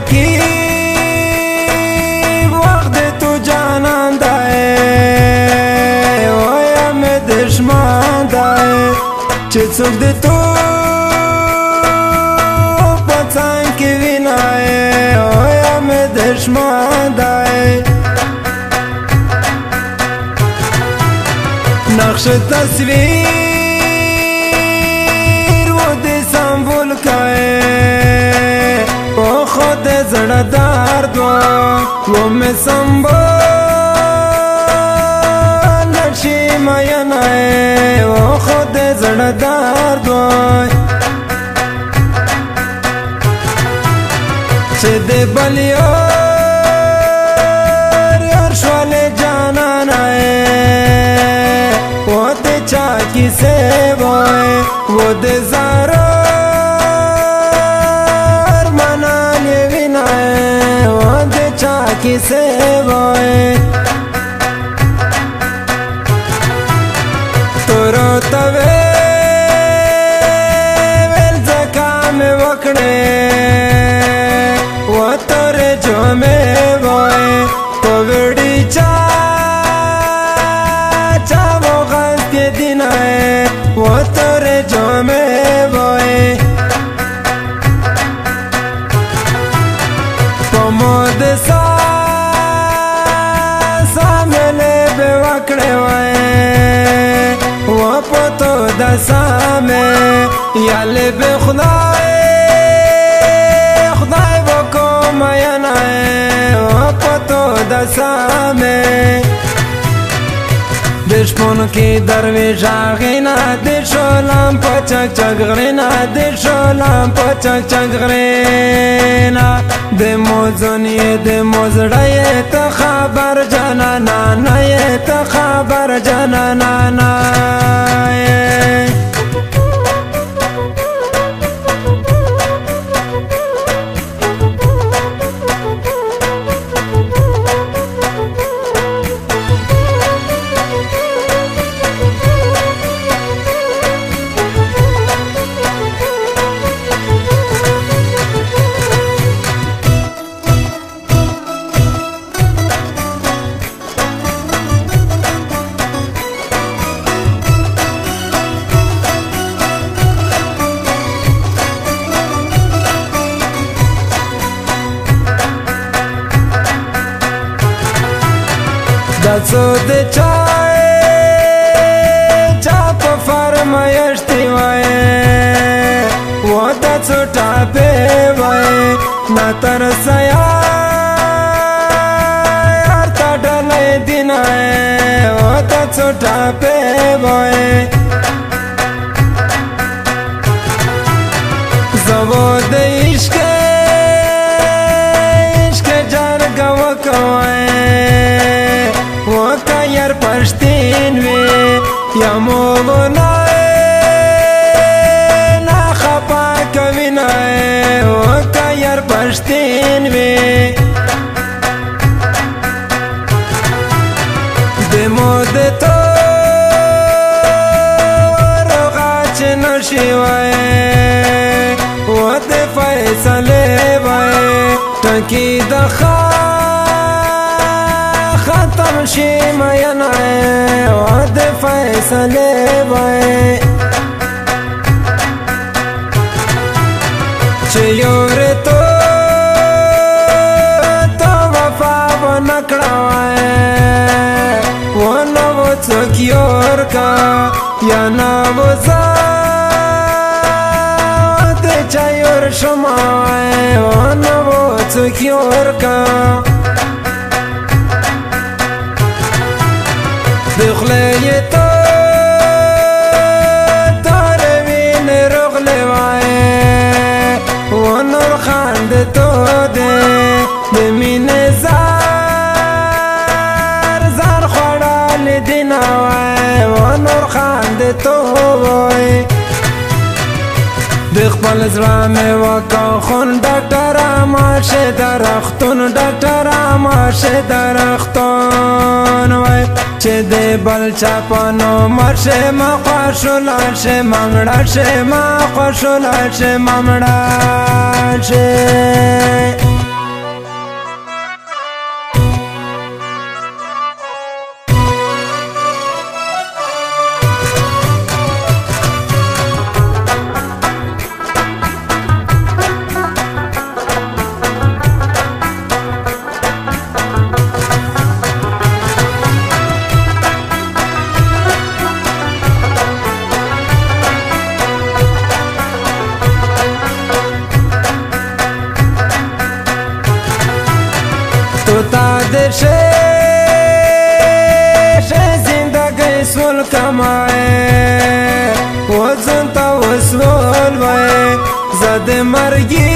رقیب وقت تو جانان دائے ویا میں دشمن دائے چه څوک د تو پڅان کې وینای ویا میں دشمن دائے نقش تصویر وہ دے سنبھول کائے وہ خود زڑا درد وہ میں سنبھول نشی مینائے وہ خود زڑا درد چه دے بلیو کی سے وہ دے زارار منالی وینائے وہ دے چاکی سے تو روتا ویل زکام وکڑے وہ تورے جو میں کووڈی وہ تورے جو میں بوئے پمود سامنے بے وکڑے ہوئے وہ پتو دسامے یالے بے خدای وہ کو مینائے وہ پتو دسامے دشمن کی درویش آغینا دشولم پچک چک غرینا دشولم پچک چک غرینا دے موزنی دے موزڑی تا خبر جانانا نای تا خبر جانانا نای دسو دے چائے چاپ فرمایشتی وائے وہ دسو ٹاپے وائے نہ ترسیا یار تا ڈلے دن آئے وہ دسو ٹاپے وائے زبو دے عشق جار گوا کوائے یر پشتین وی یا موگنائے نا خپا کوینائے وکا یر پشتین وی دے مود تو روغاچ نشی وائے و دے فیصلے وائے ٹکی دخوا ختم شی مینائے وعد فیصلے وائے چیور تو وفا و نکڑا وائے وہ نو چکیور کا یا نو زاد چیور شما وائے وہ نو چکیور کا دخلے یہ تو تاروین رغلے وائے وہ نور خاند تو دے دمین زار خوڑا لدینا وائے وہ نور خاند تو وائے دخپل زرا میں وکا خون ڈاکٹر آماش درختون ڈاکٹر آماش درختون وائے چه ده بلچا پانو مرشه ما خوشو لاشه ممڑا شه کمائے وزن تا وسول وائے زد مرگی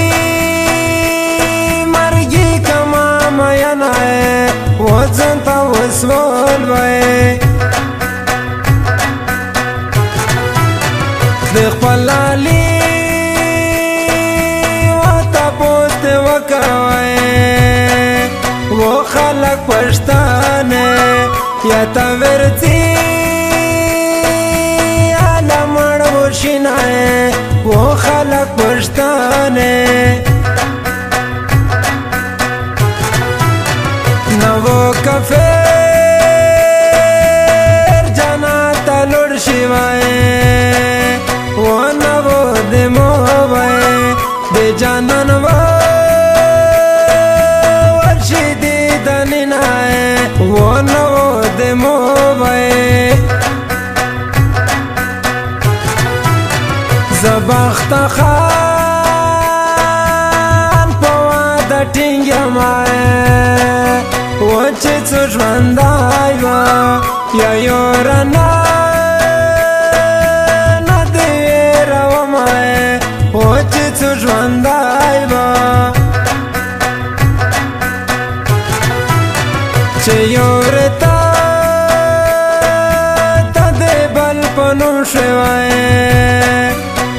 کما مینائے وزن تا وسول وائے دیخ پلالی واتا پوست وکوائے وہ خلق پشتانے یا تا ورزی علمڑ وشنائے وہ خلق پشتانے نو کفیر جنات لڑ شوائے وہ نو دمو وائے دے جانن ورشدی دنینائے وہ نو دمو وائے زبخت خان پواد ٹنگم آئے وچی چشمندائی با یا یورنا ندوی روم آئے وچی چشمندائی با چه یورتا تدی بل پنو شوائے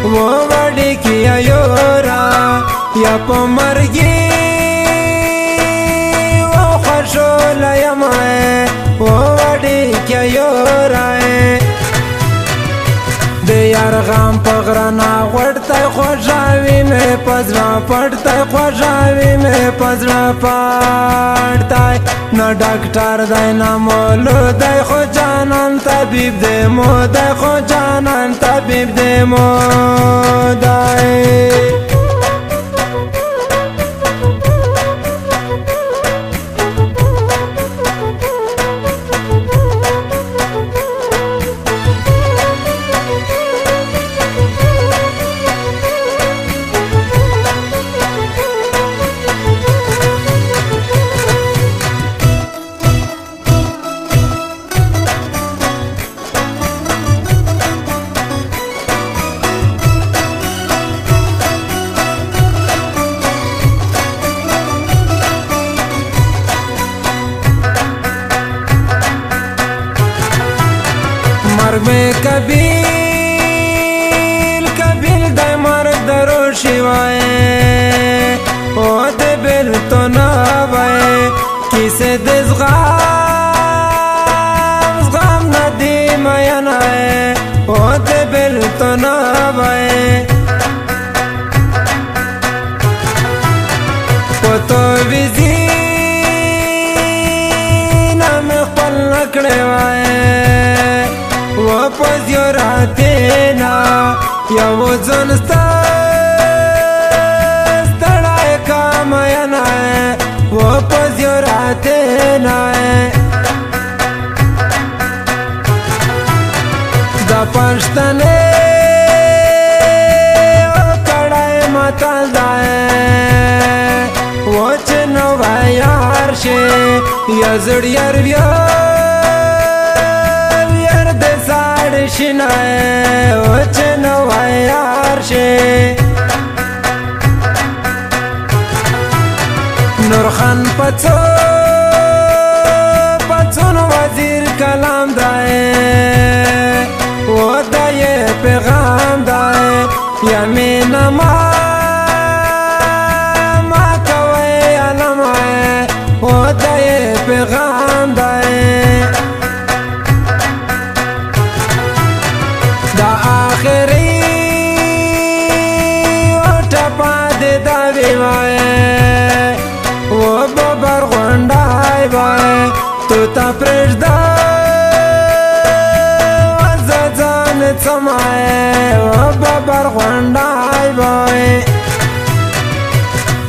وہ بڑی کیا یورا یا پا مرگی وہ خوشول یمائے وہ بڑی کیا یورا دے یار غام پغرنا غڑتا خوشاوی میں پزرا پڑتا خوشاوی میں پزرا پڑتا نا ڈاکٹر دائی نا مولو دائی خو جانان طبیب دے مو دائی خو جانان طبیب دے مو دائی مرگ میں کبیل دائی مرگ درو شوائے او دے بل تو نوائے کسے دے زغام ندی مینائے او دے بل تو نوائے پتو ویزی نامی خپل نکڑے وائے واپس یو راتینا یا وزن ستڑائے کاماینا ہے واپس یو راتینا ہے دا پشتنے کڑائے ماتال دائے وچ نو یار شے یا زڑیر بیار شنائے وچ نو یار شے نورخان پچون وزیر کلام دائے وہ دائے پیغام دائے یمین ما کوئی علم آئے وہ دائے پیغام دائے دا آخری ٹپا دے داوی وائے وہ ببر غنڈائی وائے تو تا پرشدہ وزدان سمائے وہ ببر غنڈائی وائے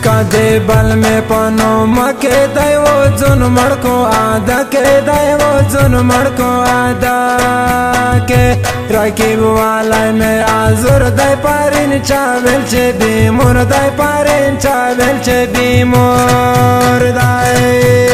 کدے بل میں پنو مکے دائی وہ جن مڑکو آدھا کے دائی وہ جن مڑکو آدھا کے راکیب والائی میں آزور دائی پارین چاویل چے بیمور دائی پارین چاویل چے بیمور دائی